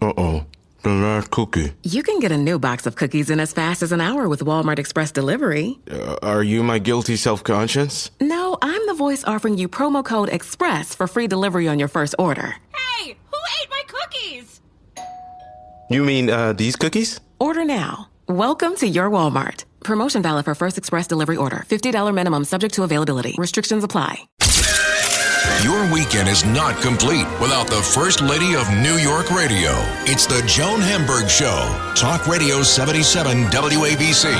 Uh-oh. The last cookie. You can get a new box of cookies in as fast as an hour with Walmart Express Delivery. Are you my guilty self-conscience? No, I'm the voice offering you promo code EXPRESS for free delivery on your first order. Hey, who ate my cookies? You mean, these cookies? Order now. Welcome to your Walmart. Promotion valid for first express delivery order. $50 minimum subject to availability. Restrictions apply. Your weekend is not complete without the First Lady of New York Radio. It's the Joan Hamburg Show. Talk Radio 77 WABC.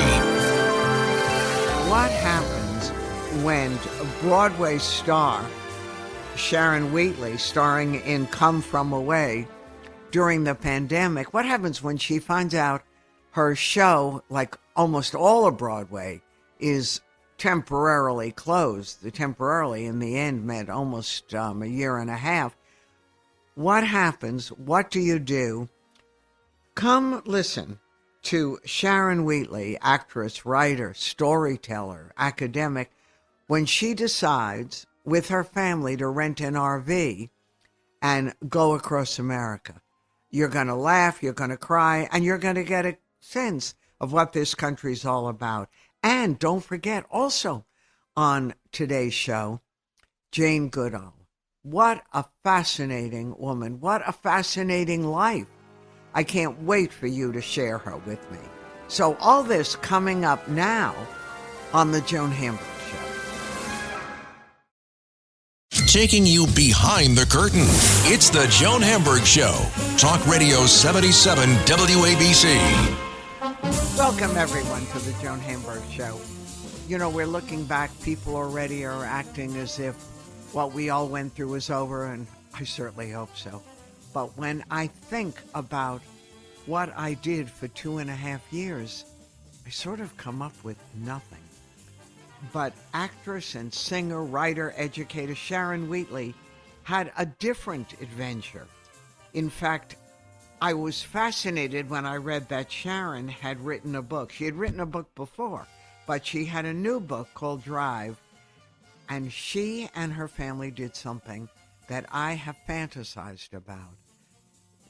What happens when a Broadway star, Sharon Wheatley, starring in Come From Away during the pandemic, what happens when she finds out her show, like almost all of Broadway, is temporarily closed? The temporarily in the end meant almost a year and a half. What happens? What do you do? Come listen to Sharon Wheatley, actress, writer, storyteller, academic, when she decides with her family to rent an RV and go across America. You're going to laugh, you're going to cry, and you're going to get a sense of what this country's all about. And don't forget, also on today's show, Jane Goodall. What a fascinating woman. What a fascinating life. I can't wait for you to share her with me. So all this coming up now on the Joan Hamburg Show. Taking you behind the curtain. It's the Joan Hamburg Show. Talk Radio 77 WABC. Welcome, everyone, to the Joan Hamburg Show. You know, we're looking back. People already are acting as if what we all went through is over, and I certainly hope so. But when I think about what I did for 2.5 years, I sort of come up with nothing. But actress and singer, writer, educator Sharon Wheatley had a different adventure. In fact, I was fascinated when I read that Sharon had written a book. She had written a book before, but she had a new book called Drive, and she and her family did something that I have fantasized about.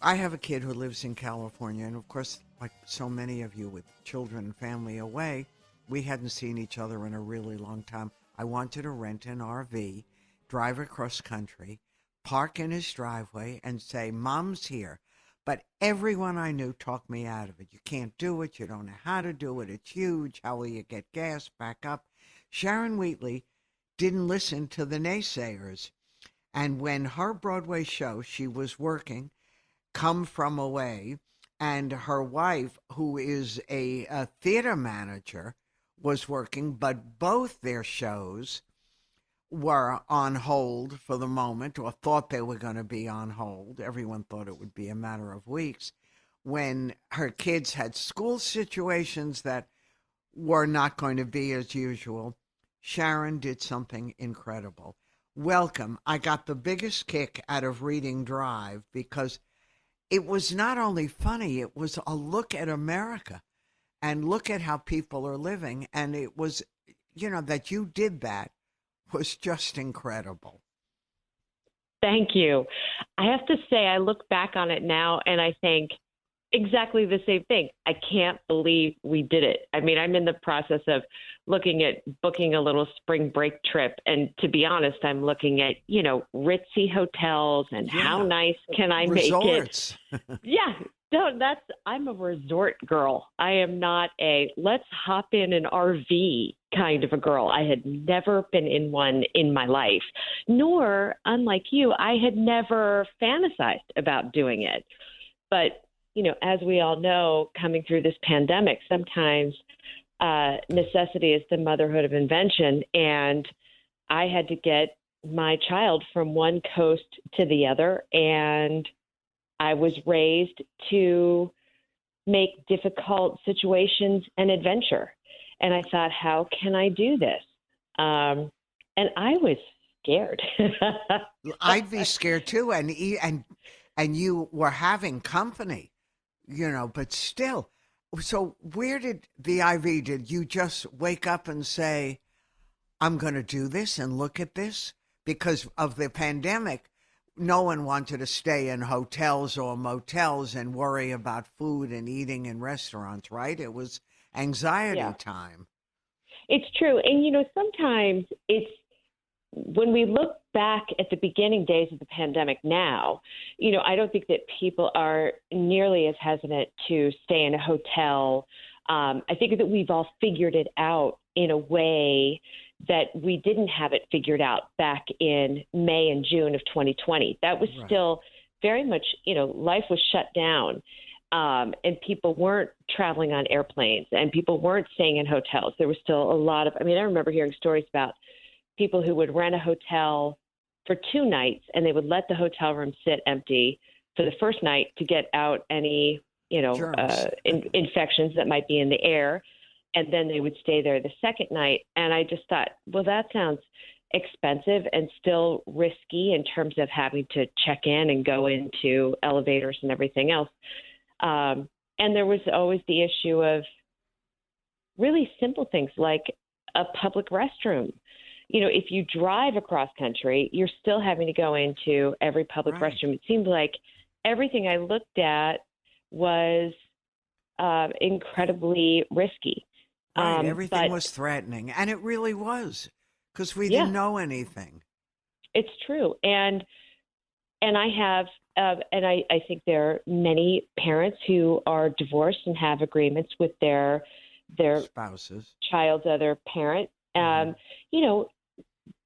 I have a kid who lives in California, and of course, like so many of you with children and family away, we hadn't seen each other in a really long time. I wanted to rent an RV, drive across country, park in his driveway, and say, Mom's here. But everyone I knew talked me out of it. You can't do it. You don't know how to do it. It's huge. How will you get gas back up? Sharon Wheatley didn't listen to the naysayers. And when her Broadway show, she was working, Come From Away, and her wife, who is a theater manager, was working, but both their shows were on hold for the moment, or thought they were going to be on hold. Everyone thought it would be a matter of weeks. When her kids had school situations that were not going to be as usual, Sharon did something incredible. Welcome. I got the biggest kick out of reading Drive because it was not only funny, it was a look at America and look at how people are living. And it was, you know, that you did that was just incredible. Thank you. I have to say, I look back on it now and I think exactly the same thing. I can't believe we did it. I mean, I'm in the process of looking at booking a little spring break trip. And to be honest, I'm looking at, you know, ritzy hotels and how nice can I Resorts. make it? Yeah. No, I'm a resort girl. I am not a let's hop in an RV kind of a girl. I had never been in one in my life, nor, unlike you, I had never fantasized about doing it. But, you know, as we all know, coming through this pandemic, sometimes necessity is the motherhood of invention. And I had to get my child from one coast to the other, and I was raised to make difficult situations an adventure. And I thought, how can I do this? And I was scared. I'd be scared too. And you were having company, you know, but still. So where did the IV, did you just wake up and say, I'm going to do this and look at this? Because of the pandemic, no one wanted to stay in hotels or motels and worry about food and eating in restaurants, right? It was anxiety time. It's true. And, sometimes it's when we look back at the beginning days of the pandemic now, I don't think that people are nearly as hesitant to stay in a hotel. I think that we've all figured it out in a way that we didn't have it figured out back in May and June of 2020. That was still very much, life was shut down. And people weren't traveling on airplanes and people weren't staying in hotels. There was still a lot of, I remember hearing stories about people who would rent a hotel for 2 nights and they would let the hotel room sit empty for the first night to get out any, infections that might be in the air. And then they would stay there the second night. And I just thought, well, that sounds expensive and still risky in terms of having to check in and go into elevators and everything else. And there was always the issue of really simple things like a public restroom. If you drive across country, you're still having to go into every public restroom. It seemed like everything I looked at was incredibly risky. Right. Everything was threatening. And it really was, because we didn't know anything. It's true. And I have, and I think there are many parents who are divorced and have agreements with their spouses, child's other parent.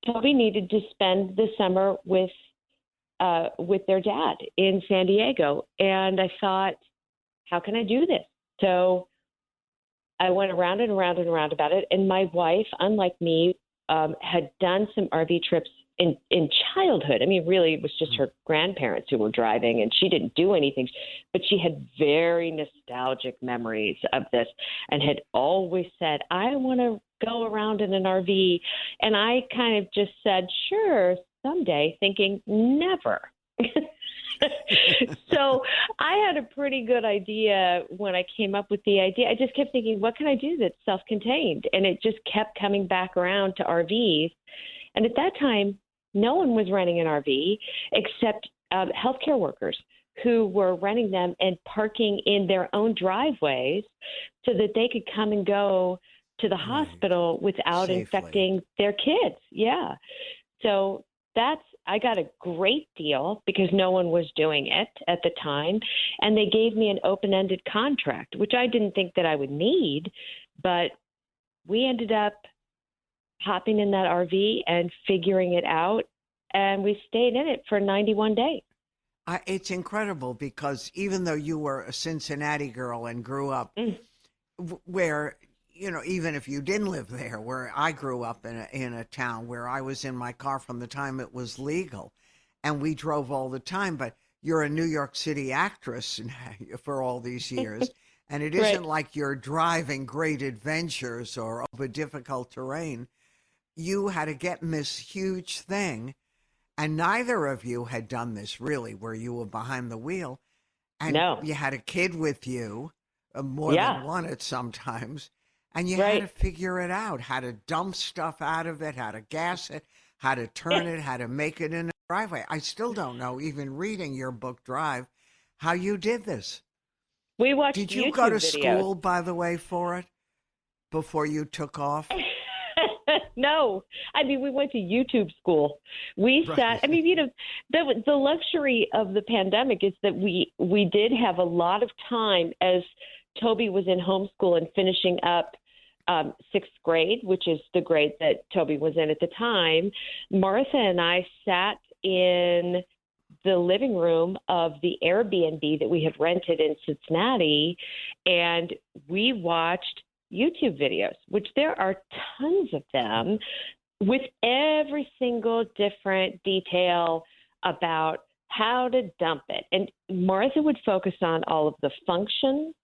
Toby needed to spend the summer with their dad in San Diego. And I thought, how can I do this? So I went around and around and around about it. And my wife, unlike me, had done some RV trips in childhood. Really, it was just her grandparents who were driving, and she didn't do anything. But she had very nostalgic memories of this and had always said, I want to go around in an RV. And I kind of just said, sure, someday, thinking never. So I had a pretty good idea when I came up with the idea. I just kept thinking, what can I do that's self-contained? And it just kept coming back around to RVs. And at that time, no one was renting an RV except healthcare workers who were renting them and parking in their own driveways so that they could come and go to the hospital without safely infecting their kids. Yeah. So I got a great deal because no one was doing it at the time. And they gave me an open-ended contract, which I didn't think that I would need. But we ended up hopping in that RV and figuring it out. And we stayed in it for 91 days. It's incredible because even though you were a Cincinnati girl and grew up where, even if you didn't live there, where I grew up in a town where I was in my car from the time it was legal and we drove all the time, but you're a New York City actress for all these years. And it isn't like you're driving great adventures or over difficult terrain. You had to get in this huge thing. And neither of you had done this really, where you were behind the wheel. And you had a kid with you, more than one at sometimes. And you had to figure it out, how to dump stuff out of it, how to gas it, how to turn it, how to make it in a driveway. I still don't know, even reading your book, Drive, how you did this. We watched Did you YouTube go to videos. school, by the way, for it before you took off? No. We went to YouTube school. We sat, the luxury of the pandemic is that we did have a lot of time as Toby was in homeschool and finishing up sixth grade, which is the grade that Toby was in at the time. Martha and I sat in the living room of the Airbnb that we had rented in Cincinnati, and we watched YouTube videos, which there are tons of them, with every single different detail about how to dump it. And Martha would focus on all of the functions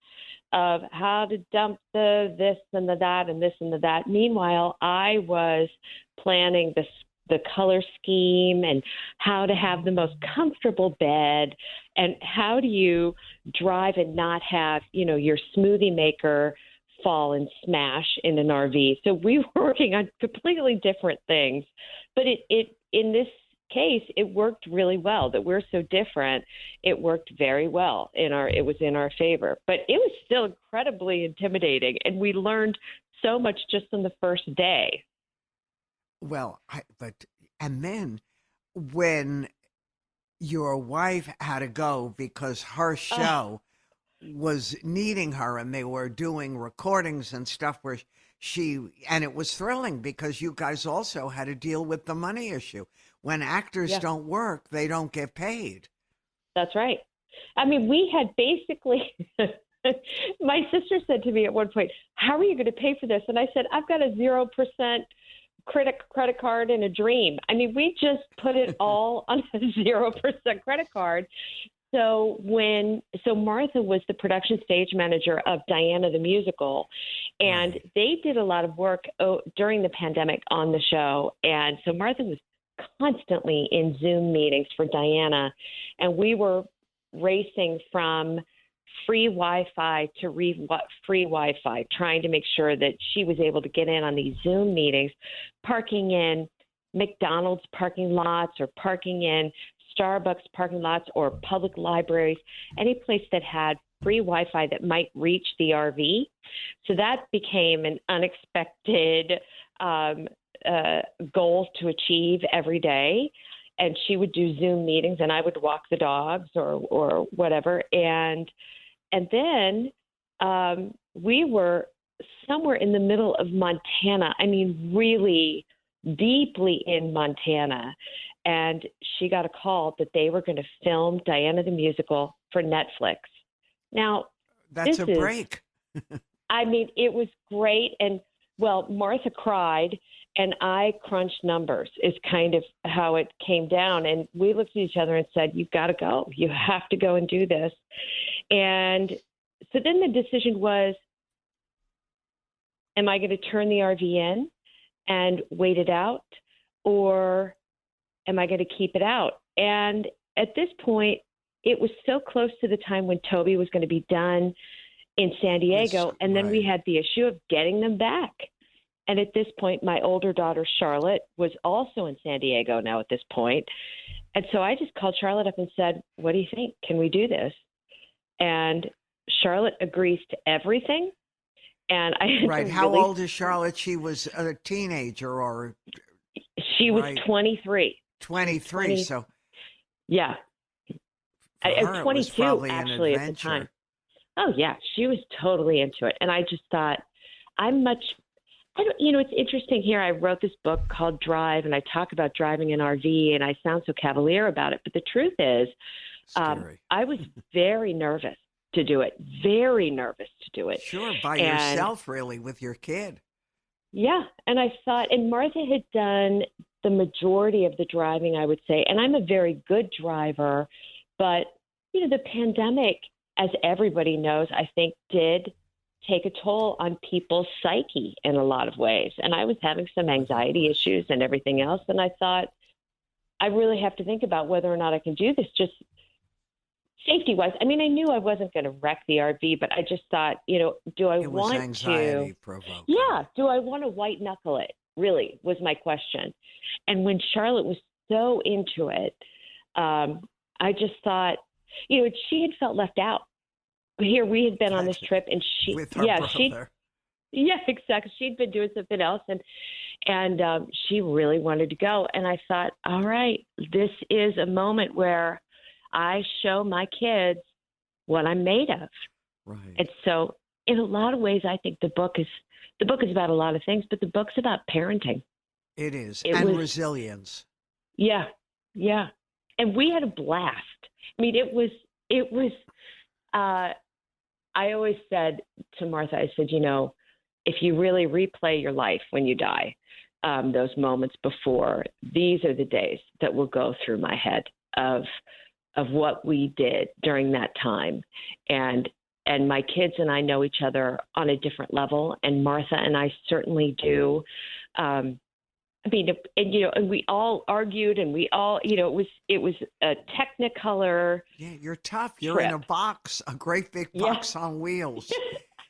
of how to dump the this and the that and this and the that. Meanwhile, I was planning the color scheme and how to have the most comfortable bed and how do you drive and not have, your smoothie maker fall and smash in an RV. So we were working on completely different things. But it in this case, it worked really well. That we're so different, it worked very well. It was in our favor. But it was still incredibly intimidating, and we learned so much just on the first day. Well, and then when your wife had to go because her show was needing her, and they were doing recordings and stuff where and it was thrilling because you guys also had to deal with the money issue. When actors don't work, they don't get paid. That's right. I mean, we had basically, my sister said to me at one point, how are you going to pay for this? And I said, I've got a 0% credit card and a dream. I mean, we just put it all on a 0% credit card. So Martha was the production stage manager of Diana the Musical, and they did a lot of work during the pandemic on the show. And so Martha was constantly in Zoom meetings for Diana, and we were racing from free Wi-Fi to free Wi-Fi, trying to make sure that she was able to get in on these Zoom meetings, parking in McDonald's parking lots or parking in Starbucks parking lots or public libraries, any place that had free Wi-Fi that might reach the RV. So that became an unexpected goal to achieve every day. And she would do Zoom meetings, and I would walk the dogs or whatever. And then we were somewhere in the middle of Montana. I mean, really deeply in Montana. And she got a call that they were going to film Diana the Musical for Netflix. Now, that's a break. I mean, it was great. And, well, Martha cried, and I crunched numbers is kind of how it came down. And we looked at each other and said, you've got to go. You have to go and do this. And so then the decision was, am I going to turn the RV in and wait it out, or am I going to keep it out? And at this point, it was so close to the time when Toby was going to be done in San Diego. And then we had the issue of getting them back. And at this point, my older daughter, Charlotte, was also in San Diego now at this point. And so I just called Charlotte up and said, what do you think? Can we do this? And Charlotte agrees to everything. And I How old is Charlotte? She was a teenager, or she was 23. 23. So yeah, her, 22 actually at the time. Oh yeah, she was totally into it, and I just thought, it's interesting here. I wrote this book called Drive, and I talk about driving an RV, and I sound so cavalier about it, but the truth is, I was very nervous to do it. Very nervous to do it. Sure, by yourself, really, with your kid. Yeah, and I thought, and Martha had done the majority of the driving, I would say, and I'm a very good driver, but, the pandemic, as everybody knows, I think did take a toll on people's psyche in a lot of ways. And I was having some anxiety issues and everything else, and I thought, I really have to think about whether or not I can do this just safety-wise. I mean, I knew I wasn't going to wreck the RV, but I just thought, do I want to? Provoking. Yeah, do I want to white knuckle it? Really was my question. And when Charlotte was so into it, I just thought, she had felt left out. Here we had been on this trip, and she, with her brother. Yeah, exactly. She'd been doing something else, and she really wanted to go. And I thought, all right, this is a moment where I show my kids what I'm made of. Right. And so in a lot of ways, I think the book is about a lot of things, but the book's about parenting. It is. And resilience. Yeah. Yeah. And we had a blast. I mean, it was, I always said to Martha, I said, if you really replay your life when you die, those moments before, these are the days that will go through my head of what we did during that time. And my kids and I know each other on a different level, and Martha and I certainly do. And we all argued, and we all, it was a Technicolor. Yeah, you're tough. You're trip. In a box, a great big box on wheels.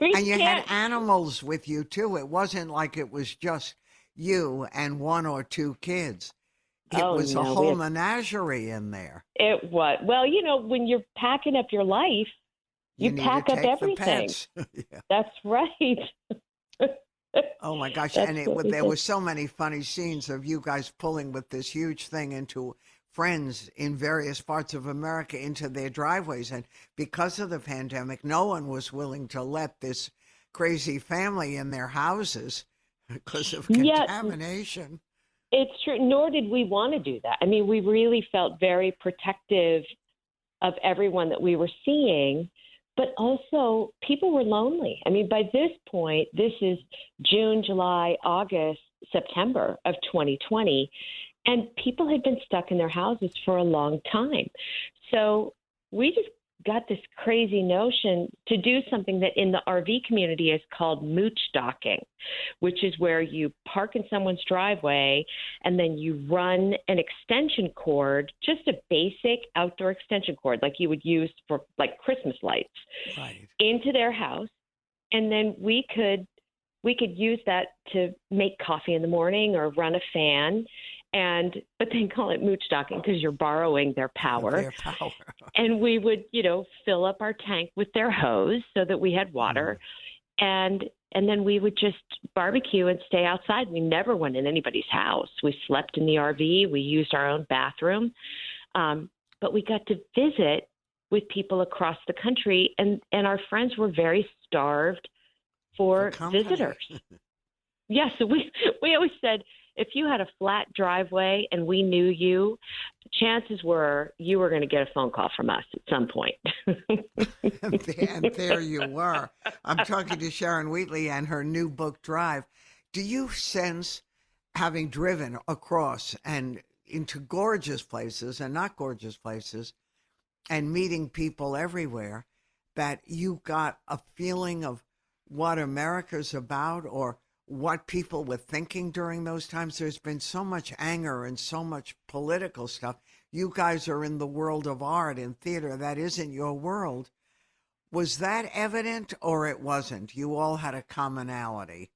And you had animals with you too. It wasn't like it was just you and one or two kids. It Oh, was a no, whole menagerie in there. it was. Well, when you're packing up your life, you need pack to up take everything. the pets. Yeah. That's right. Oh my gosh! That's And what we there did. were so many funny scenes of you guys pulling with this huge thing into friends in various parts of America into their driveways, and because of the pandemic, no one was willing to let this crazy family in their houses because of Yeah, contamination. it's true. Nor did we want to do that. I mean, we really felt very protective of everyone that we were seeing, but also people were lonely. I mean, by this point, this is June, July, August, September of 2020, and people had been stuck in their houses for a long time. So we just got this crazy notion to do something that in the RV community is called mooch docking, which is where you park in someone's driveway and then you run an extension cord, just a basic outdoor extension cord like you would use for like Christmas lights, Right. into their house. And then we could use that to make coffee in the morning or run a fan. But they call it mooch docking because you're borrowing their power. Their power. And we would, fill up our tank with their hose so that we had water. And then we would just barbecue and stay outside. We never went in anybody's house. We slept in the RV. We used our own bathroom. But we got to visit with people across the country. And our friends were very starved for company. visitors. Yeah, so we always said, if you had a flat driveway and we knew you, chances were you were going to get a phone call from us at some point. And there you were. I'm talking to Sharon Wheatley and her new book, Drive. Do you sense, having driven across and into gorgeous places and not gorgeous places and meeting people everywhere, that you got a feeling of what America's about or what people were thinking during those times? There's been so much anger and so much political stuff. You guys are in the world of art and theater. That isn't your world. Was that evident or it wasn't? You all had a commonality.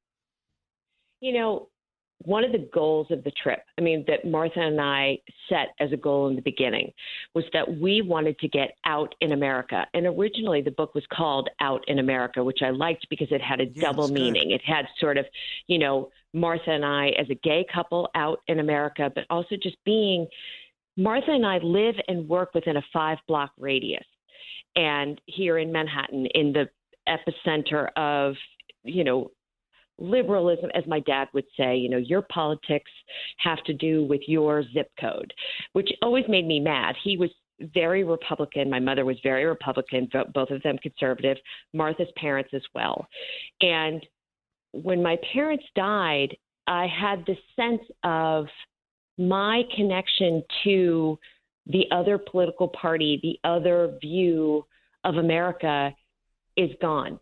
One of the goals of the trip, that Martha and I set as a goal in the beginning, was that we wanted to get out in America. And originally the book was called Out in America, which I liked because it had a double meaning. It had sort of, Martha and I as a gay couple out in America, but also just being, Martha and I live and work within a 5-block radius. And here in Manhattan, in the epicenter of, liberalism, as my dad would say, your politics have to do with your zip code, which always made me mad. He was very Republican. My mother was very Republican, both of them conservative, Martha's parents as well. And when my parents died, I had this sense of my connection to the other political party, the other view of America is gone.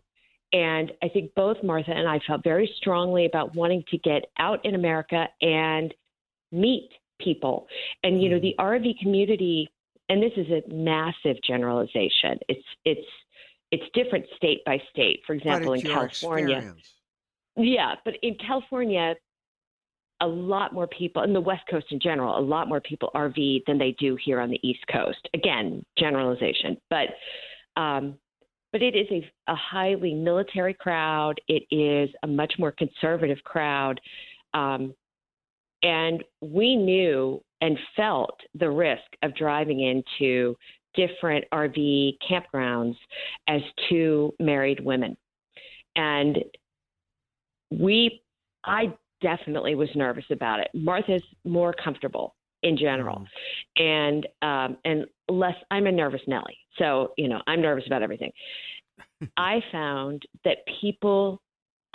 And I think both Martha and I felt very strongly about wanting to get out in America and meet people. And, the RV community, and this is a massive generalization, it's different state by state. For example, in California. Experience. Yeah, but in California, a lot more people, in the West Coast in general, a lot more people RV than they do here on the East Coast. Again, generalization. But it is a highly military crowd. It is a much more conservative crowd. And we knew and felt the risk of driving into different RV campgrounds as two married women. And I definitely was nervous about it. Martha's more comfortable in general. And less, I'm a nervous Nelly. So, I'm nervous about everything. I found that people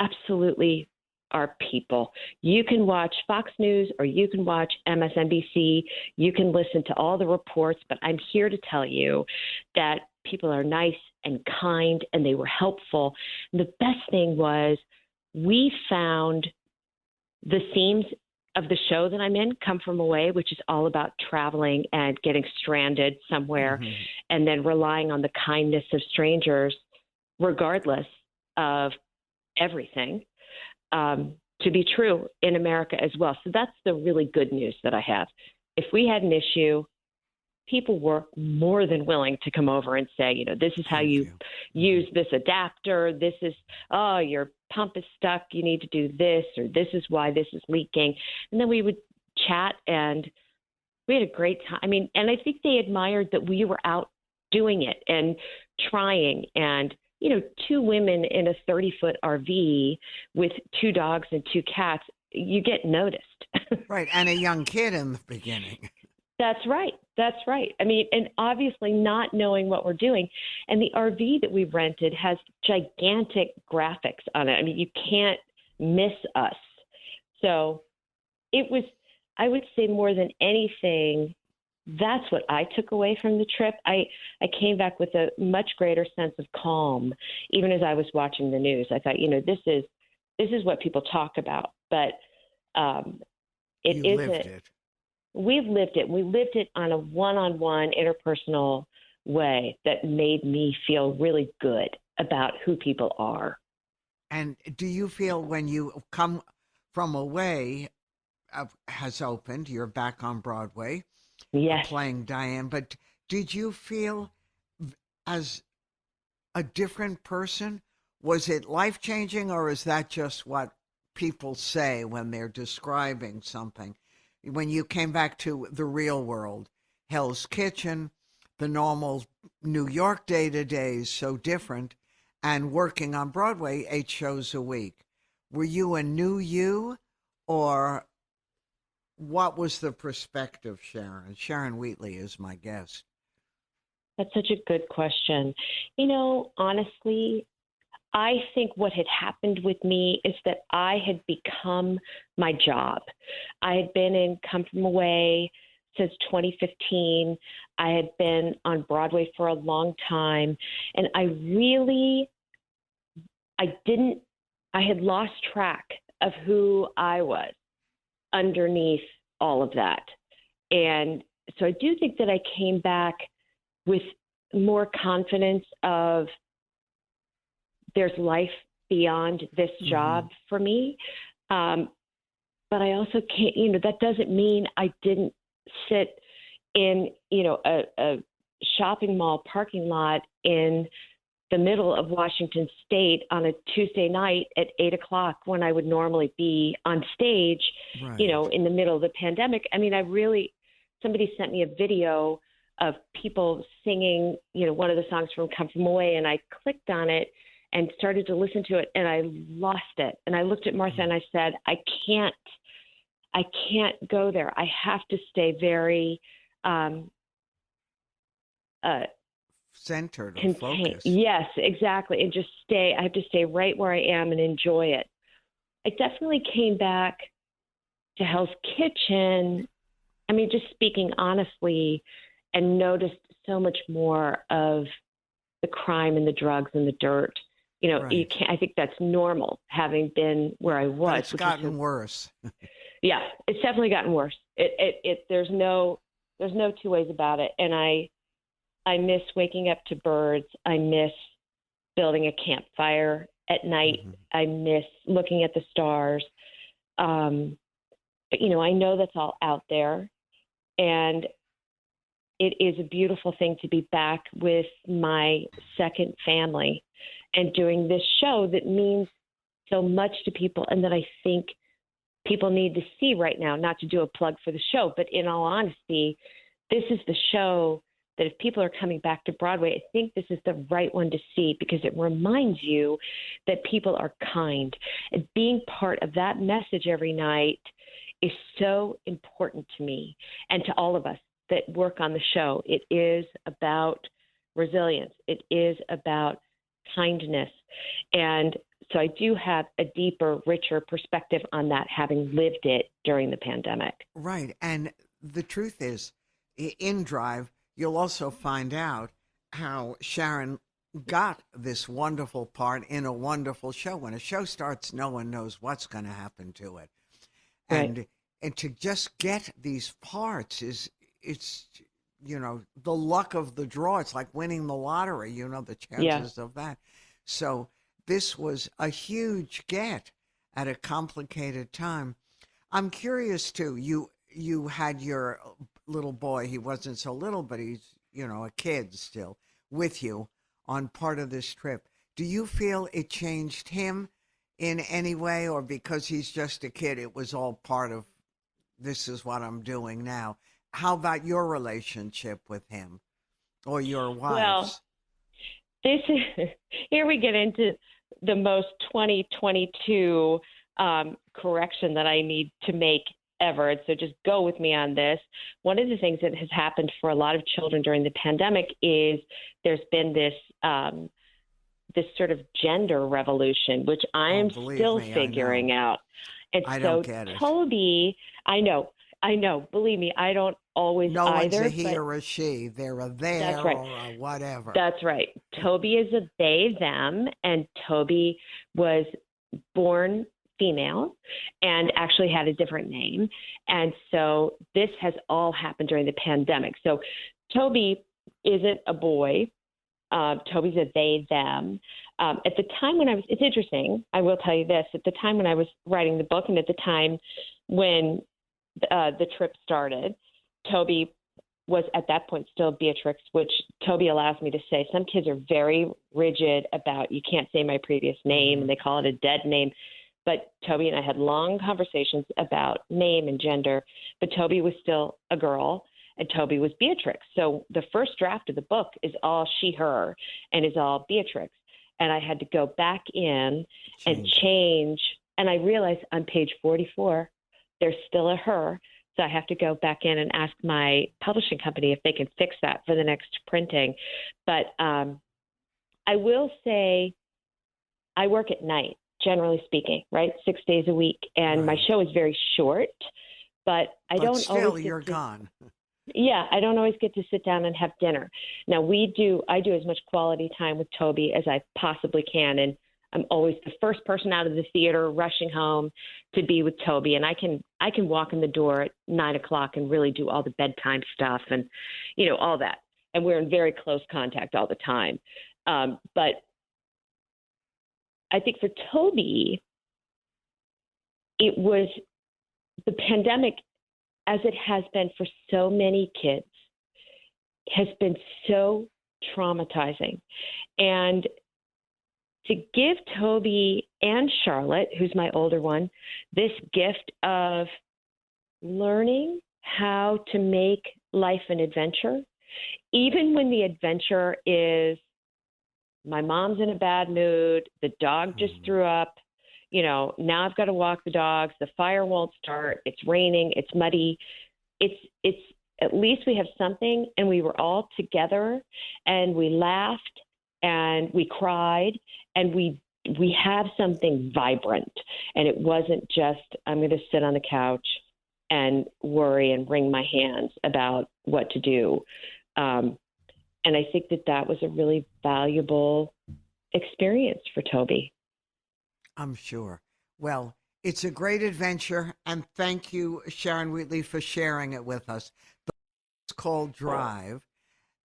absolutely are people. You can watch Fox News or you can watch MSNBC. You can listen to all the reports, but I'm here to tell you that people are nice and kind and they were helpful. And the best thing was we found the themes of the show that I'm in, Come From Away, which is all about traveling and getting stranded somewhere and then relying on the kindness of strangers, regardless of everything, to be true in America as well. So that's the really good news that I have. if we had an issue, people were more than willing to come over and say, this is how you use this adapter. This is, your pump is stuck. You need to do this, or this is why this is leaking. And then we would chat, and we had a great time. I mean, and I think they admired that we were out doing it and trying. And, 2 women in a 30-foot RV with 2 dogs and 2 cats, you get noticed. Right. And a young kid in the beginning. That's right. That's right. I mean, and obviously not knowing what we're doing. And the RV that we rented has gigantic graphics on it. I mean, you can't miss us. So it was, I would say, more than anything, that's what I took away from the trip. I came back with a much greater sense of calm, even as I was watching the news. I thought, this is what people talk about, but it isn't. We've lived it. We lived it on a one-on-one interpersonal way that made me feel really good about who people are. And do you feel when you come from away, has opened, you're back on Broadway, yes, playing Diane, but did you feel as a different person? Was it life-changing, or is that just what people say when they're describing something? When you came back to the real world, Hell's Kitchen, the normal New York day-to-day is so different, and working on Broadway 8 shows a week. Were you a new you, or what was the perspective, Sharon? Sharon Wheatley is my guest. That's such a good question. Honestly, I think what had happened with me is that I had become my job. I had been in Come From Away since 2015. I had been on Broadway for a long time. And I had lost track of who I was underneath all of that. And so I do think that I came back with more confidence of there's life beyond this job for me. But I also can't, that doesn't mean I didn't sit in, a shopping mall parking lot in the middle of Washington State on a Tuesday night at 8:00 when I would normally be on stage, Right. In the middle of the pandemic. I mean, somebody sent me a video of people singing, one of the songs from Come From Away, and I clicked on it and started to listen to it, and I lost it. And I looked at Martha and I said, I can't go there. I have to stay very centered or contained. focused. Yes, exactly. And just I have to stay right where I am and enjoy it. I definitely came back to Hell's Kitchen. I mean, just speaking honestly, and noticed so much more of the crime and the drugs and the dirt. Right. You can't. I think that's normal, having been where I was. But it's gotten worse. Yeah, it's definitely gotten worse. There's no 2 ways about it. And I miss waking up to birds. I miss building a campfire at night. I miss looking at the stars. But, I know that's all out there. And it is a beautiful thing to be back with my second family and doing this show that means so much to people, and that I think people need to see right now. Not to do a plug for the show, but in all honesty, this is the show that if people are coming back to Broadway, I think this is the right one to see, because it reminds you that people are kind. And being part of that message every night is so important to me and to all of us that work on the show. It is about resilience. It is about kindness. And so I do have a deeper, richer perspective on that, having lived it during the pandemic. Right. And the truth is, in Drive, you'll also find out how Sharon got this wonderful part in a wonderful show. When a show starts, no one knows what's going to happen to it. Right. And to just get these parts it's the luck of the draw. It's like winning the lottery, the chances of that. So this was a huge get at a complicated time. I'm curious too, you had your little boy, he wasn't so little, but he's, a kid still, with you on part of this trip. Do you feel it changed him in any way, or because he's just a kid, it was all part of, this is what I'm doing now? How about your relationship with him or your wives? Well, here we get into the most 2022 correction that I need to make ever. So just go with me on this. One of the things that has happened for a lot of children during the pandemic is there's been this sort of gender revolution, which I am still figuring out. And I so don't get it. Toby, I know. Believe me, I don't always no either. One's a he or a she. They're a there right. or a whatever. That's right. Toby is a they, them, and Toby was born female and actually had a different name. And so this has all happened during the pandemic. So Toby isn't a boy. Toby's a they, them. At the time when it's interesting, I will tell you this, at the time when I was writing the book and at the time when the trip started, Toby was at that point still Beatrix, which Toby allows me to say. Some kids are very rigid about, you can't say my previous name, and they call it a dead name. But Toby and I had long conversations about name and gender, but Toby was still a girl and Toby was Beatrix. So the first draft of the book is all she, her, and is all Beatrix. And I had to go back in and change. And I realized on page 44, there's still a her. So I have to go back in and ask my publishing company if they can fix that for the next printing. But I will say I work at night, generally speaking, right? 6 days a week. And my show is very short, but I don't still, always you're gone. Yeah, I don't always get to sit down and have dinner. Now I do as much quality time with Toby as I possibly can. And I'm always the first person out of the theater rushing home to be with Toby. And I can walk in the door at 9:00 and really do all the bedtime stuff and, all that. And we're in very close contact all the time. But I think for Toby, it was the pandemic, as it has been for so many kids, has been so traumatizing. And to give Toby and Charlotte, who's my older one, this gift of learning how to make life an adventure, even when the adventure is my mom's in a bad mood, the dog just threw up, now I've got to walk the dogs, the fire won't start, it's raining, it's muddy. It's at least we have something, and we were all together and we laughed and we cried and we have something vibrant. And it wasn't just, I'm going to sit on the couch and worry and wring my hands about what to do. And I think that was a really valuable experience for Toby. I'm sure. Well, it's a great adventure, and thank you, Sharon Wheatley, for sharing it with us. It's called Drive,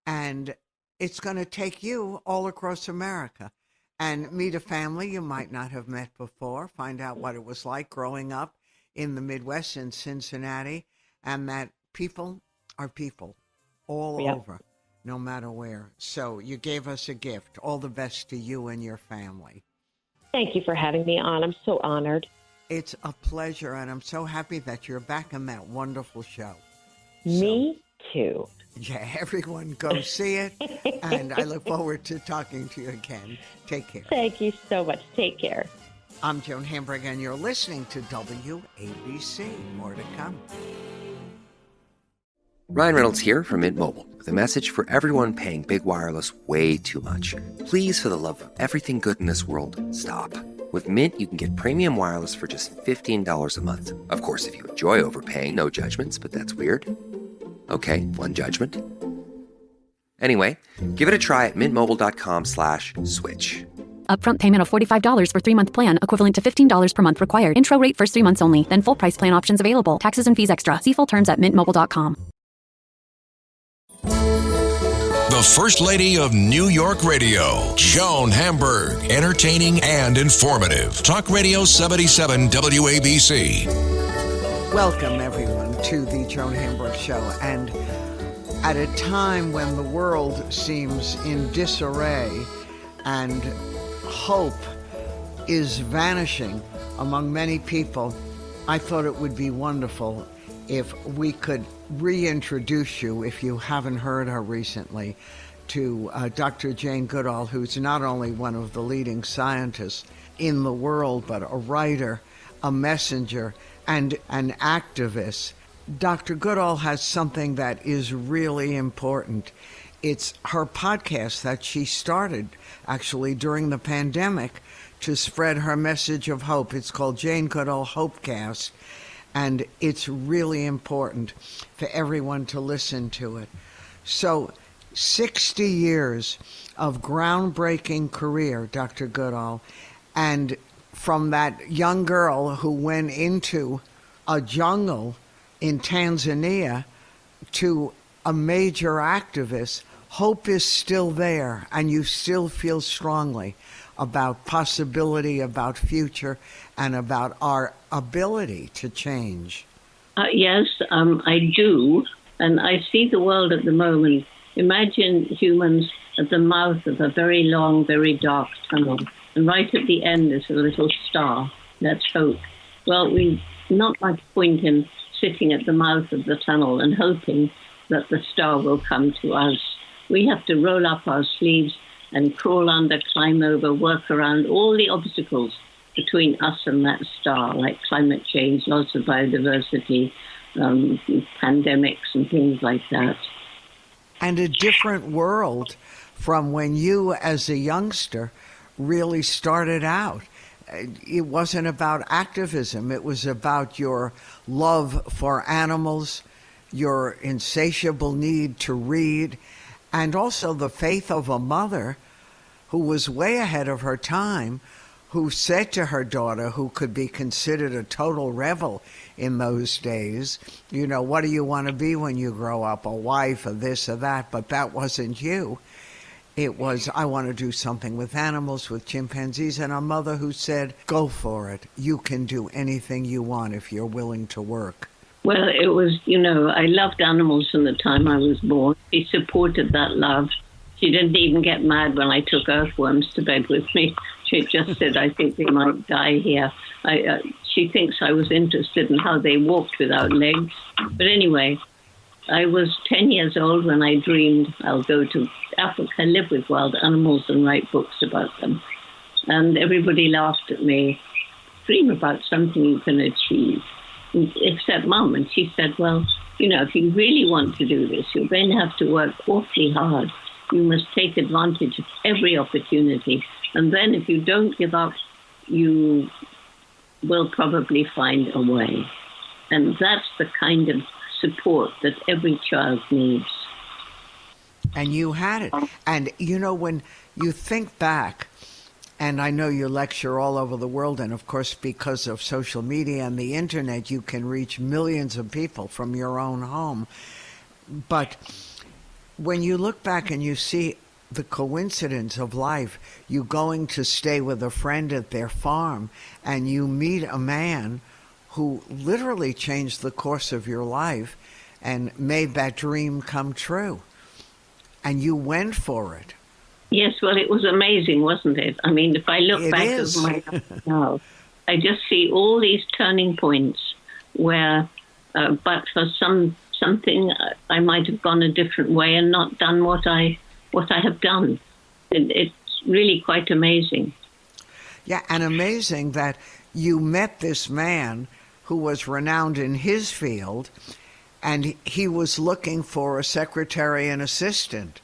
and it's going to take you all across America and meet a family you might not have met before, find out what it was like growing up in the Midwest in Cincinnati, and that people are people all over, no matter where. So you gave us a gift. All the best to you and your family. Thank you for having me on. I'm so honored. It's a pleasure, and I'm so happy that you're back on that wonderful show. Me too. Yeah, everyone go see it, and I look forward to talking to you again. Take care. Thank you so much. Take care. I'm Joan Hamburg, and you're listening to WABC. More to come. Ryan Reynolds here from Mint Mobile with a message for everyone paying big wireless way too much. Please, for the love of everything good in this world, stop. With Mint, you can get premium wireless for just $15 a month. Of course, if you enjoy overpaying, no judgments, but that's weird. Okay, one judgment. Anyway, give it a try at mintmobile.com/switch. Upfront payment of $45 for 3-month plan, equivalent to $15 per month required. Intro rate first 3 months only, then full price plan options available. Taxes and fees extra. See full terms at mintmobile.com. The First Lady of New York Radio, Joan Hamburg. Entertaining and informative. Talk Radio 77 WABC. Welcome, everyone. to the Joan Hamburg Show. And at a time when the world seems in disarray and hope is vanishing among many people, I thought it would be wonderful if we could reintroduce you, if you haven't heard her recently, to Dr. Jane Goodall, who's not only one of the leading scientists in the world, but a writer, a messenger, and an activist. Dr. Goodall has something that is really important. It's her podcast that she started actually during the pandemic to spread her message of hope. It's called Jane Goodall Hopecast, and it's really important for everyone to listen to it. So 60 years of groundbreaking career, Dr. Goodall, and from that young girl who went into a jungle in Tanzania to a major activist, hope is still there, and you still feel strongly about possibility, about future, and about our ability to change. Yes, I do. And I see the world at the moment. Imagine humans at the mouth of a very long, very dark tunnel. And right at the end is a little star. That's hope. Well, we not much point in sitting at the mouth of the tunnel and hoping that the star will come to us. We have to roll up our sleeves and crawl under, climb over, work around all the obstacles between us and that star, like climate change, loss of biodiversity, pandemics and things like that. And a different world from when you, as a youngster, really started out. It wasn't about activism. It was about your love for animals, your insatiable need to read, and also the faith of a mother who was way ahead of her time, who said to her daughter, who could be considered a total rebel in those days, you know, what do you want to be when you grow up, a wife or this or that? But that wasn't you. It was, I want to do something with animals, with chimpanzees, and a mother who said, go for it. You can do anything you want if you're willing to work. Well, it was, you know, I loved animals from the time I was born. She supported that love. She didn't even get mad when I took earthworms to bed with me. She just said, I think they might die here. She thinks I was interested in how they walked without legs. But anyway, I was 10 years old when I dreamed I'll go to Africa, live with wild animals and write books about them. And everybody laughed at me. Dream about something you can achieve. Except Mum, and she said, well, you know, if you really want to do this, you're going to have to work awfully hard. You must take advantage of every opportunity. And then if you don't give up, you will probably find a way. And that's the kind of support that every child needs. And you had it. And, you know, when you think back, and I know you lecture all over the world, and of course, because of social media and the internet, you can reach millions of people from your own home. But when you look back and you see the coincidence of life, you going to stay with a friend at their farm, and you meet a man who literally changed the course of your life and made that dream come true. And you went for it. Yes, well, it was amazing, wasn't it? I mean, if I look back at my life now, I just see all these turning points where, but for something, I might have gone a different way and not done what I have done. It's really quite amazing. Yeah, and amazing that you met this man who was renowned in his field, and he was looking for a secretary and assistant.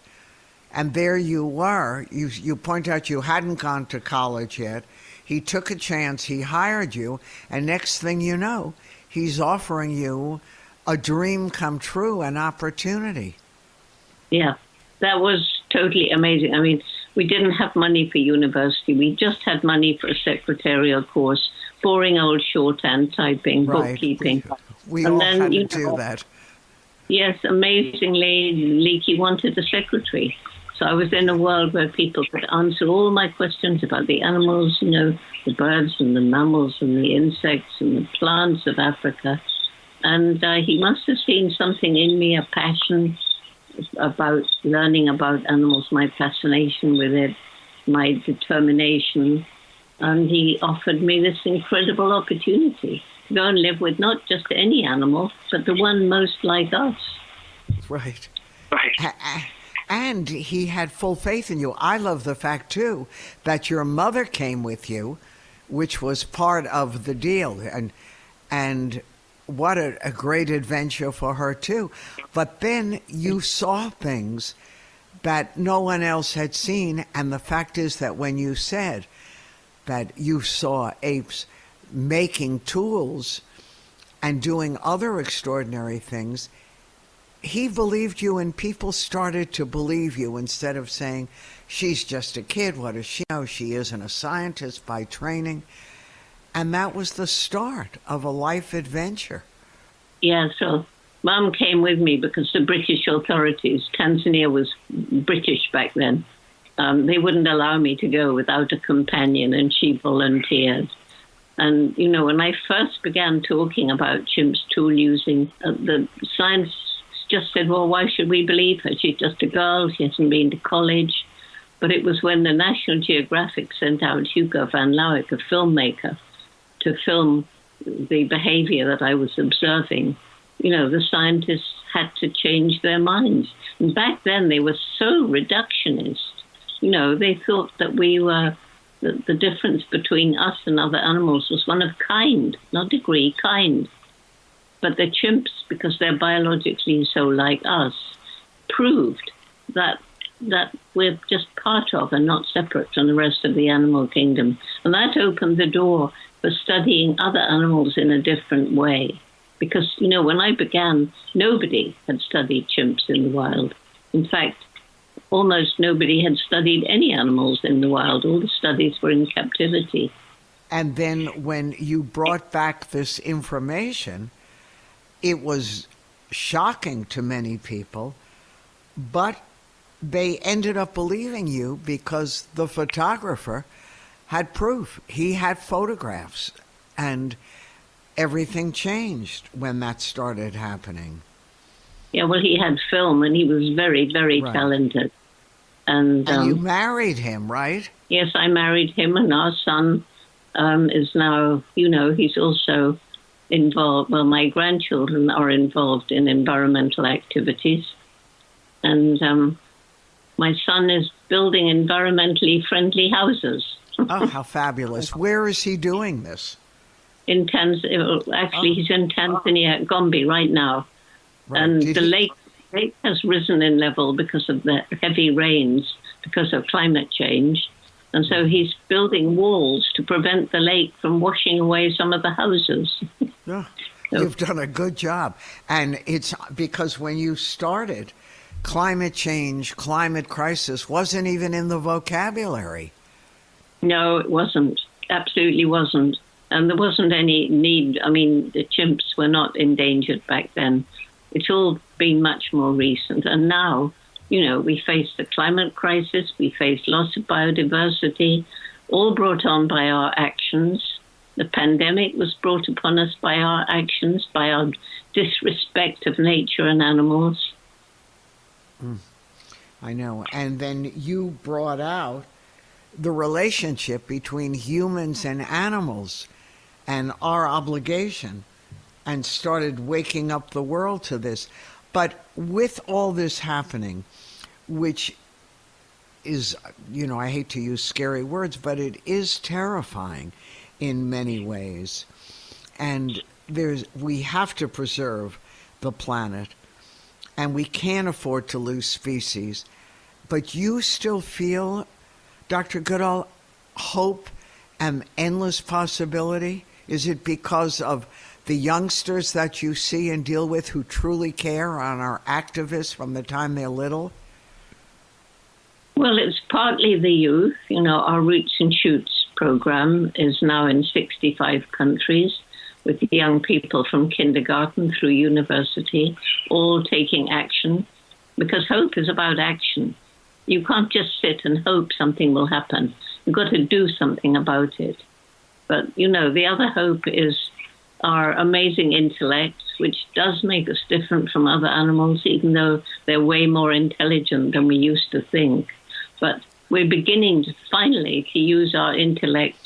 And there you were. You point out you hadn't gone to college yet. He took a chance. He hired you. And next thing you know, he's offering you a dream come true, an opportunity. Yeah, that was totally amazing. I mean, we didn't have money for university. We just had money for a secretarial course, boring old shorthand typing, right. Bookkeeping. We all had to do that. Yes, amazingly, Leakey wanted a secretary. So I was in a world where people could answer all my questions about the animals, you know, the birds and the mammals and the insects and the plants of Africa. And he must have seen something in me, a passion about learning about animals, my fascination with it, my determination. And he offered me this incredible opportunity to go and live with not just any animal, but the one most like us. Right. And he had full faith in you. I love the fact, too, that your mother came with you, which was part of the deal. And what a great adventure for her, too. But then you saw things that no one else had seen. And the fact is that when you said that you saw apes making tools and doing other extraordinary things, he believed you, and people started to believe you instead of saying, she's just a kid, what does she know? She isn't a scientist by training. And that was the start of a life adventure. Yeah, so Mum came with me because the British authorities, Tanzania was British back then, they wouldn't allow me to go without a companion, and she volunteered. And, you know, when I first began talking about chimps tool using, the science just said, well, why should we believe her? She's just a girl. She hasn't been to college. But it was when the National Geographic sent out Hugo van Lauwijk, a filmmaker, to film the behavior that I was observing. You know, the scientists had to change their minds. And back then they were so reductionist. You know, they thought that we were, the difference between us and other animals was one of kind, not degree, kind. But the chimps, because they're biologically so like us, proved that we're just part of and not separate from the rest of the animal kingdom. And that opened the door for studying other animals in a different way. Because, you know, when I began, nobody had studied chimps in the wild. In fact, almost nobody had studied any animals in the wild. All the studies were in captivity. And then when you brought back this information, it was shocking to many people, but they ended up believing you because the photographer had proof. He had photographs, and everything changed when that started happening. Yeah, well, he had film, and he was very, very talented. And you married him, right? Yes, I married him, and our son is now, you know, he's also involved. Well, my grandchildren are involved in environmental activities. And my son is building environmentally friendly houses. Oh, how fabulous. Where is he doing this? In Tanzania. Actually, he's in Tanzania at Gombe right now. Right. And the lake has risen in level because of the heavy rains, because of climate change. And so he's building walls to prevent the lake from washing away some of the houses. Yeah, you've done a good job. And it's because when you started, climate change, climate crisis wasn't even in the vocabulary. No, it wasn't. Absolutely wasn't. And there wasn't any need. I mean, the chimps were not endangered back then. It's all been much more recent. And now, you know, we face the climate crisis, we face loss of biodiversity, all brought on by our actions. The pandemic was brought upon us by our actions, by our disrespect of nature and animals. I know. And then you brought out the relationship between humans and animals and our obligation, and started waking up the world to this. But with all this happening, which is, you know, I hate to use scary words, but it is terrifying in many ways. And we have to preserve the planet, and we can't afford to lose species. But you still feel, Dr. Goodall, hope and endless possibility? Is it because of the youngsters that you see and deal with who truly care and are activists from the time they're little? Well, it's partly the youth. You know, our Roots and Shoots program is now in 65 countries with young people from kindergarten through university, all taking action, because hope is about action. You can't just sit and hope something will happen. You've got to do something about it. But, you know, the other hope is our amazing intellect, which does make us different from other animals, even though they're way more intelligent than we used to think. But we're beginning to finally to use our intellect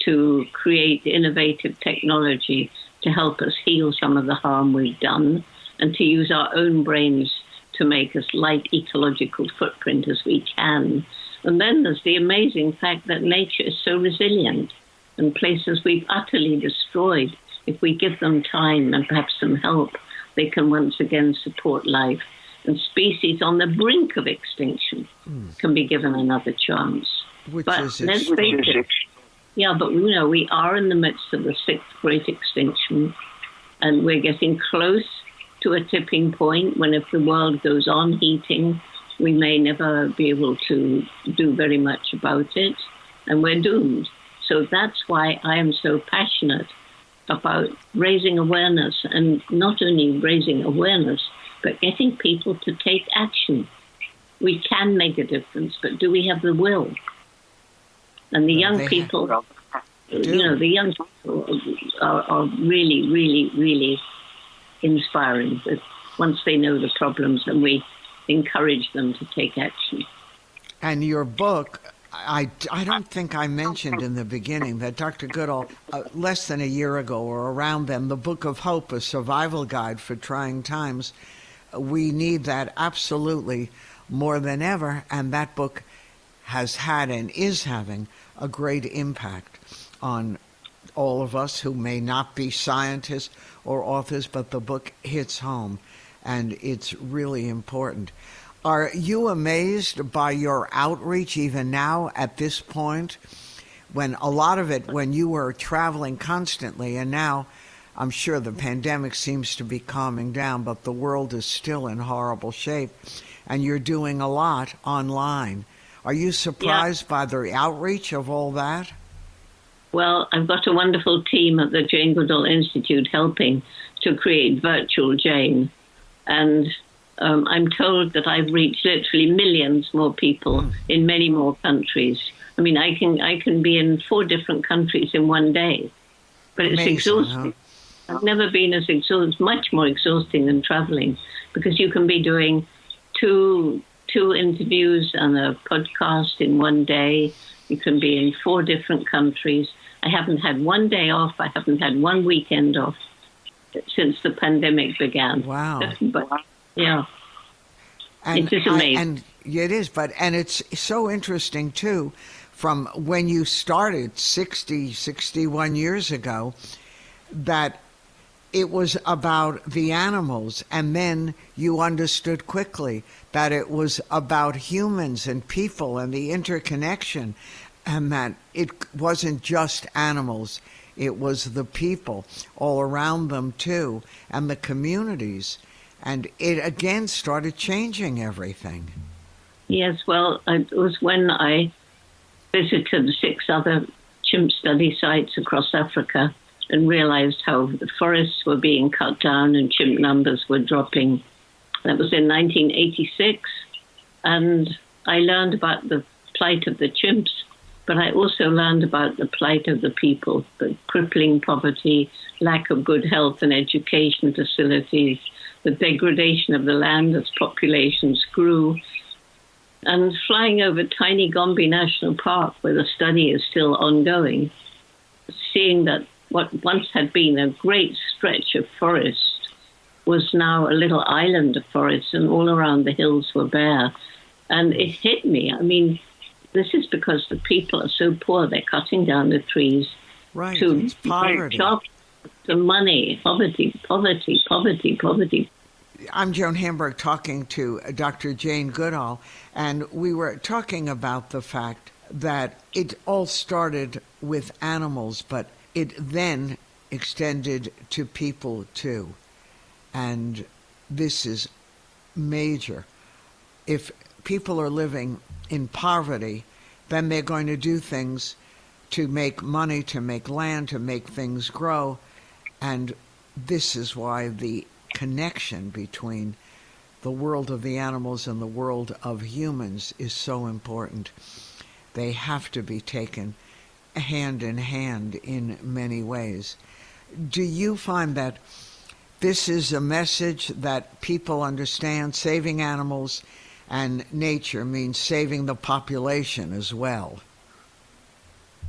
to create innovative technology to help us heal some of the harm we've done, and to use our own brains to make as light ecological footprint as we can. And then there's the amazing fact that nature is so resilient, and places we've utterly destroyed, if we give them time and perhaps some help, they can once again support life. And species on the brink of extinction can be given another chance. Which but is let's face it. Yeah, but we are in the midst of the sixth great extinction, and we're getting close to a tipping point when, if the world goes on heating, we may never be able to do very much about it, and we're doomed. So that's why I am so passionate about raising awareness, and not only raising awareness, but getting people to take action. We can make a difference, but do we have the will? And the young people, the young people are really, really, really inspiring. But once they know the problems, and we encourage them to take action. And your book, I don't think I mentioned in the beginning that Dr. Goodall, less than a year ago or around then, the Book of Hope, a survival guide for trying times. We need that absolutely more than ever, and that book has had and is having a great impact on all of us who may not be scientists or authors, but the book hits home, and it's really important. Are you amazed by your outreach even now at this point, when a lot of it, when you were traveling constantly, and now I'm sure the pandemic seems to be calming down, but the world is still in horrible shape, and you're doing a lot online. Are you surprised by the outreach of all that? Well, I've got a wonderful team at the Jane Goodall Institute helping to create Virtual Jane. And I'm told that I've reached literally millions more people in many more countries. I mean, I can be in 4 different countries in one day, but it's Amazing, exhausting. Huh? I've never been as exhausting, much more exhausting than traveling, because you can be doing two interviews and a podcast in one day. You can be in 4 different countries. I haven't had one day off. I haven't had one weekend off since the pandemic began. Wow. But, yeah. And it is amazing. And it is, and it's so interesting, too, from when you started 61 years ago, that it was about the animals, and then you understood quickly that it was about humans and people and the interconnection, and that it wasn't just animals, it was the people all around them too, and the communities, and it again started changing everything. Yes, well, it was when I visited 6 other chimp study sites across Africa and realized how the forests were being cut down and chimp numbers were dropping. That was in 1986, and I learned about the plight of the chimps, but I also learned about the plight of the people, the crippling poverty, lack of good health and education facilities, the degradation of the land as populations grew. And flying over tiny Gombe National Park, where the study is still ongoing, seeing that what once had been a great stretch of forest was now a little island of forest, and all around the hills were bare. And it hit me. I mean, this is because the people are so poor. They're cutting down the trees to it's poverty. Jobs, to money, poverty. I'm Joan Hamburg talking to Dr. Jane Goodall, and we were talking about the fact that it all started with animals, but it then extended to people too. And this is major. If people are living in poverty, then they're going to do things to make money, to make land, to make things grow. And this is why the connection between the world of the animals and the world of humans is so important. They have to be taken hand in hand in many ways. do you find that this is a message that people understand? Saving animals and nature means saving the population as well.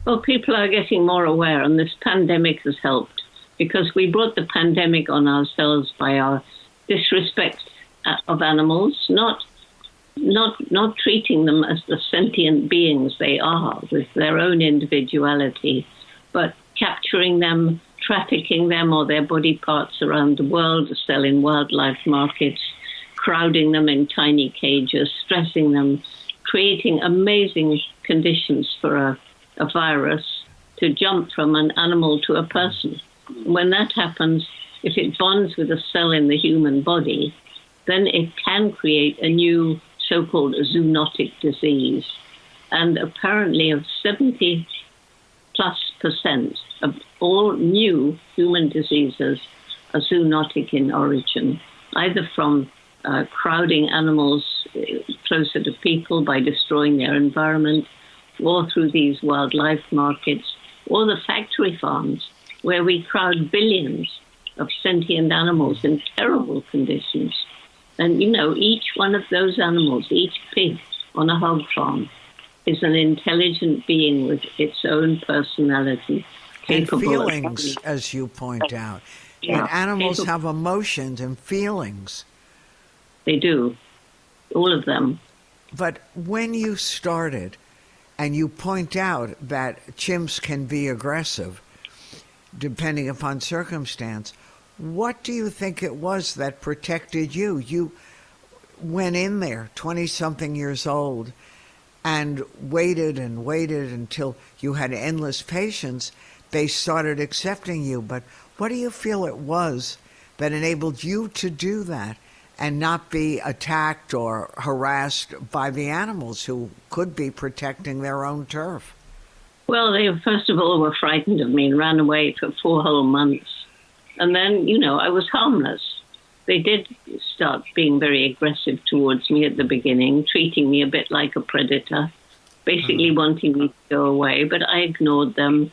Well, people are getting more aware, and this pandemic has helped, because we brought the pandemic on ourselves by our disrespect of animals, not treating them as the sentient beings they are with their own individuality, but capturing them, trafficking them or their body parts around the world to sell in wildlife markets, crowding them in tiny cages, stressing them, creating amazing conditions for a virus to jump from an animal to a person. When that happens, if it bonds with a cell in the human body, then it can create a new so-called zoonotic disease. And apparently of 70+% of all new human diseases are zoonotic in origin, either from crowding animals closer to people by destroying their environment, or through these wildlife markets, or the factory farms, where we crowd billions of sentient animals in terrible conditions. And, each one of those animals, each pig on a hog farm, is an intelligent being with its own personality. And feelings, as you point out. Yeah. And animals have emotions and feelings. They do, all of them. But when you started, and you point out that chimps can be aggressive, depending upon circumstance, what do you think it was that protected you? You went in there, 20-something years old, and waited until you had endless patience. They started accepting you. But what do you feel it was that enabled you to do that and not be attacked or harassed by the animals who could be protecting their own turf? Well, they first of all were frightened of me and ran away for 4 whole months. And then, I was harmless. They did start being very aggressive towards me at the beginning, treating me a bit like a predator, basically wanting me to go away. But I ignored them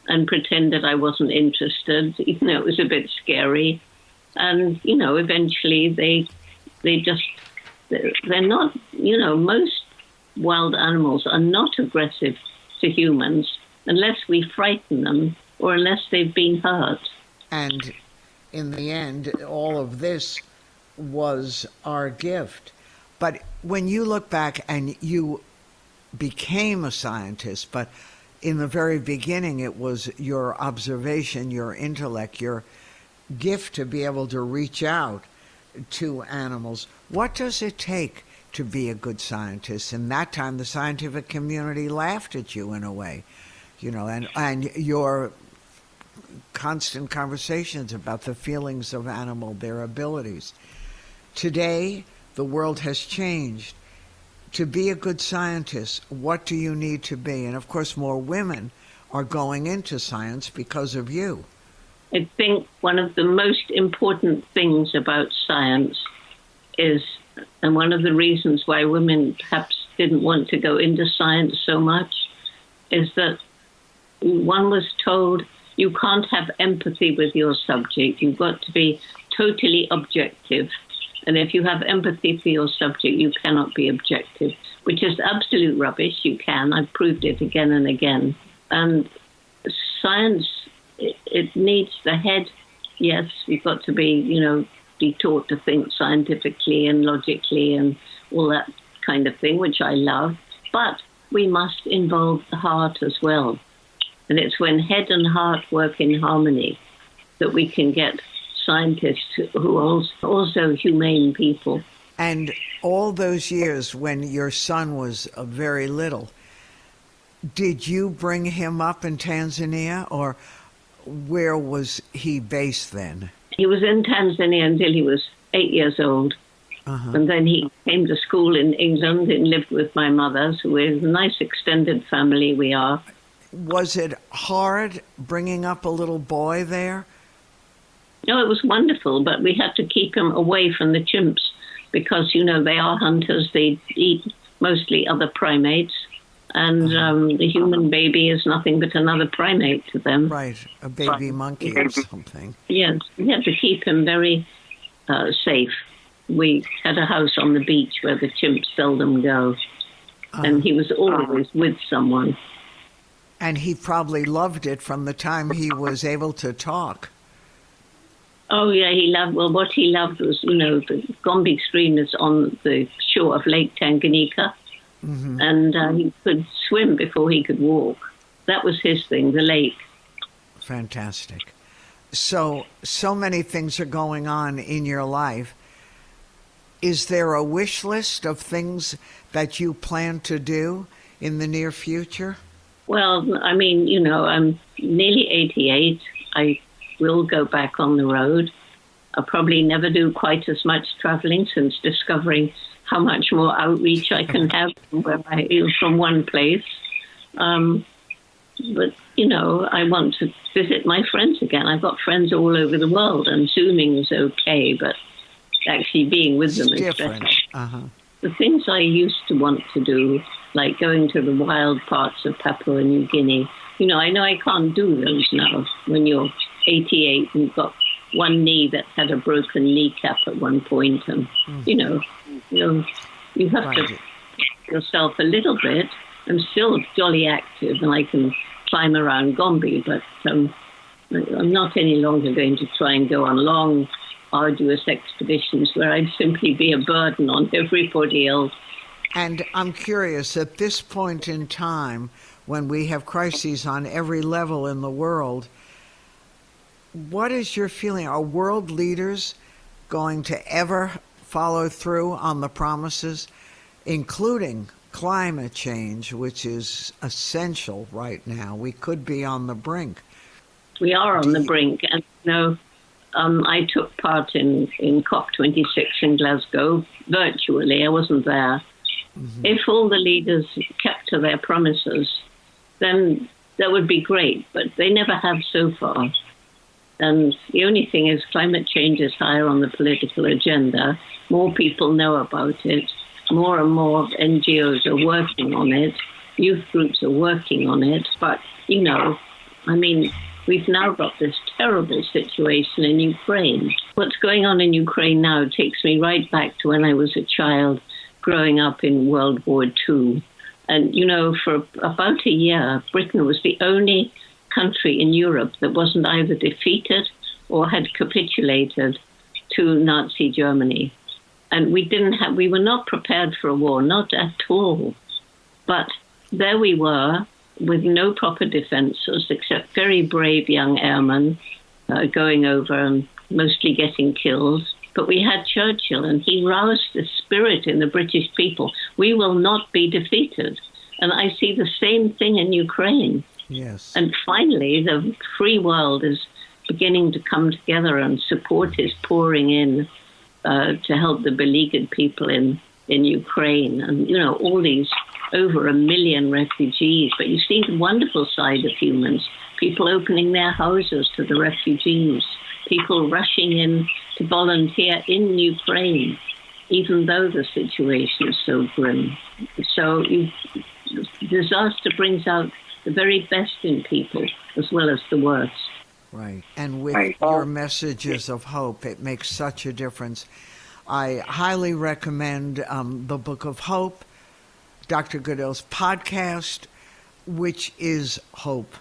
and pretended I wasn't interested. It was a bit scary. And, eventually they're not, most wild animals are not aggressive to humans unless we frighten them or unless they've been hurt. And in the end, all of this was our gift. But when you look back and you became a scientist, but in the very beginning it was your observation, your intellect, your gift to be able to reach out to animals. What does it take to be a good scientist? In that time, the scientific community laughed at you in a way, and your constant conversations about the feelings of animal, their abilities. Today, the world has changed. To be a good scientist, what do you need to be? And of course, more women are going into science because of you. I think one of the most important things about science is, and one of the reasons why women perhaps didn't want to go into science so much, is that one was told you can't have empathy with your subject. You've got to be totally objective. And if you have empathy for your subject, you cannot be objective, which is absolute rubbish. You can. I've proved it again and again. And science, it needs the head. Yes, we've got to be taught to think scientifically and logically and all that kind of thing, which I love. But we must involve the heart as well. And it's when head and heart work in harmony that we can get scientists who are also humane people. And all those years when your son was very little, did you bring him up in Tanzania, or where was he based then? He was in Tanzania until he was 8 years old. Uh-huh. And then he came to school in England and lived with my mother. So we're a nice extended family we are. Was it hard bringing up a little boy there? No, it was wonderful, but we had to keep him away from the chimps because, they are hunters. They eat mostly other primates. And the human baby is nothing but another primate to them. Right, a baby monkey or something. Yes, we had to keep him very safe. We had a house on the beach where the chimps seldom go. And he was always with someone. And he probably loved it from the time he was able to talk. Oh, yeah, he loved, well, what he loved was, the Gombe stream is on the shore of Lake Tanganyika. Mm-hmm. And he could swim before he could walk. That was his thing, the lake. Fantastic. So many things are going on in your life. Is there a wish list of things that you plan to do in the near future? Well, I mean, I'm nearly 88. I will go back on the road. I'll probably never do quite as much traveling since discovering how much more outreach I can have from one place. But, I want to visit my friends again. I've got friends all over the world, and Zooming is okay, but actually being with them is better. Uh-huh. The things I used to want to do, like going to the wild parts of Papua New Guinea, I know I can't do those now. When you're 88 and you've got one knee that had a broken kneecap at one point, and, you have to pick yourself a little bit. I'm still jolly active, and I can climb around Gombe, but I'm not any longer going to try and go on long, arduous expeditions where I'd simply be a burden on everybody else. And I'm curious, at this point in time, when we have crises on every level in the world, what is your feeling? Are world leaders going to ever follow through on the promises, including climate change, which is essential right now? We could be on the brink. We are on the brink. And, I took part in COP26 in Glasgow virtually. I wasn't there. Mm-hmm. If all the leaders kept to their promises, then that would be great. But they never have so far. And the only thing is climate change is higher on the political agenda. More people know about it. More and more NGOs are working on it. Youth groups are working on it. But, we've now got this terrible situation in Ukraine. What's going on in Ukraine now takes me right back to when I was a child growing up in World War II. And, for about a year, Britain was the only country in Europe that wasn't either defeated or had capitulated to Nazi Germany. And we were not prepared for a war, not at all. But there we were, with no proper defenses, except very brave young airmen going over and mostly getting killed. But we had Churchill, and he roused the spirit in the British people. We will not be defeated. And I see the same thing in Ukraine. Yes. And finally, the free world is beginning to come together, and support is pouring in to help the beleaguered people in Ukraine. And, all these over 1 million refugees. But you see the wonderful side of humans, people opening their houses to the refugees, people rushing in to volunteer in Ukraine, even though the situation is so grim. So disaster brings out the very best in people as well as the worst. Right. And with your messages of hope, it makes such a difference. I highly recommend the Book of Hope, Dr. Goodall's podcast, which is Hope.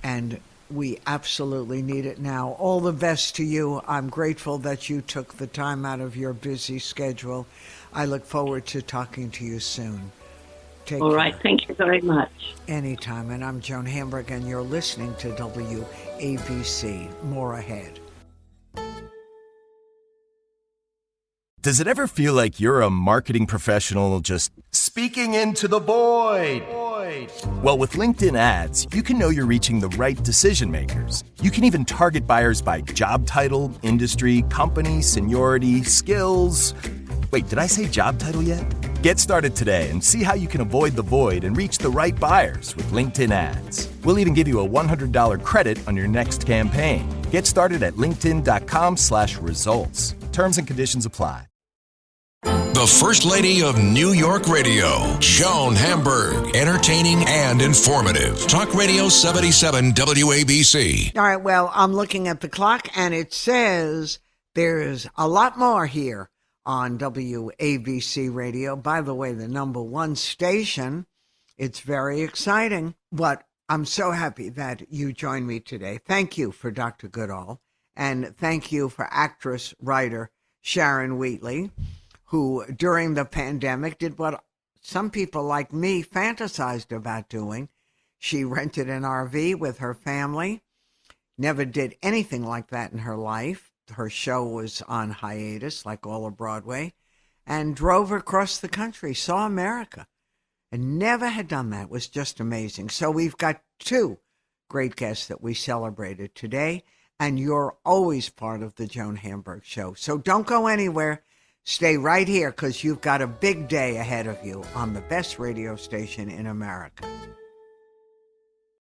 And we absolutely need it now. All the best to you. I'm grateful that you took the time out of your busy schedule. I look forward to talking to you soon. Take All care. right. Thank you very much. Anytime. And I'm Joan Hamburg, and you're listening to WABC. More ahead. Does it ever feel like you're a marketing professional just speaking into the void? Well, with LinkedIn ads, you can know you're reaching the right decision makers. You can even target buyers by job title, industry, company, seniority, skills. Wait, did I say job title yet? Get started today and see how you can avoid the void and reach the right buyers with LinkedIn ads. We'll even give you a $100 credit on your next campaign. Get started at linkedin.com/results. Terms and conditions apply. The the First Lady of New York Radio, Joan Hamburg. Entertaining and informative. Talk Radio 77 WABC. All right, well, I'm looking at the clock, and it says there's a lot more here on WABC Radio. By the way, the number one station. It's very exciting, but I'm so happy that you joined me today. Thank you for Dr. Goodall, and thank you for actress, writer Sharon Wheatley, who during the pandemic did what some people like me fantasized about doing. She rented an RV with her family, never did anything like that in her life. Her show was on hiatus, like all of Broadway, and drove across the country, saw America, and never had done that. It was just amazing. So we've got two great guests that we celebrated today, and you're always part of the Joan Hamburg Show. So don't go anywhere. Stay right here, because you've got a big day ahead of you on the best radio station in America.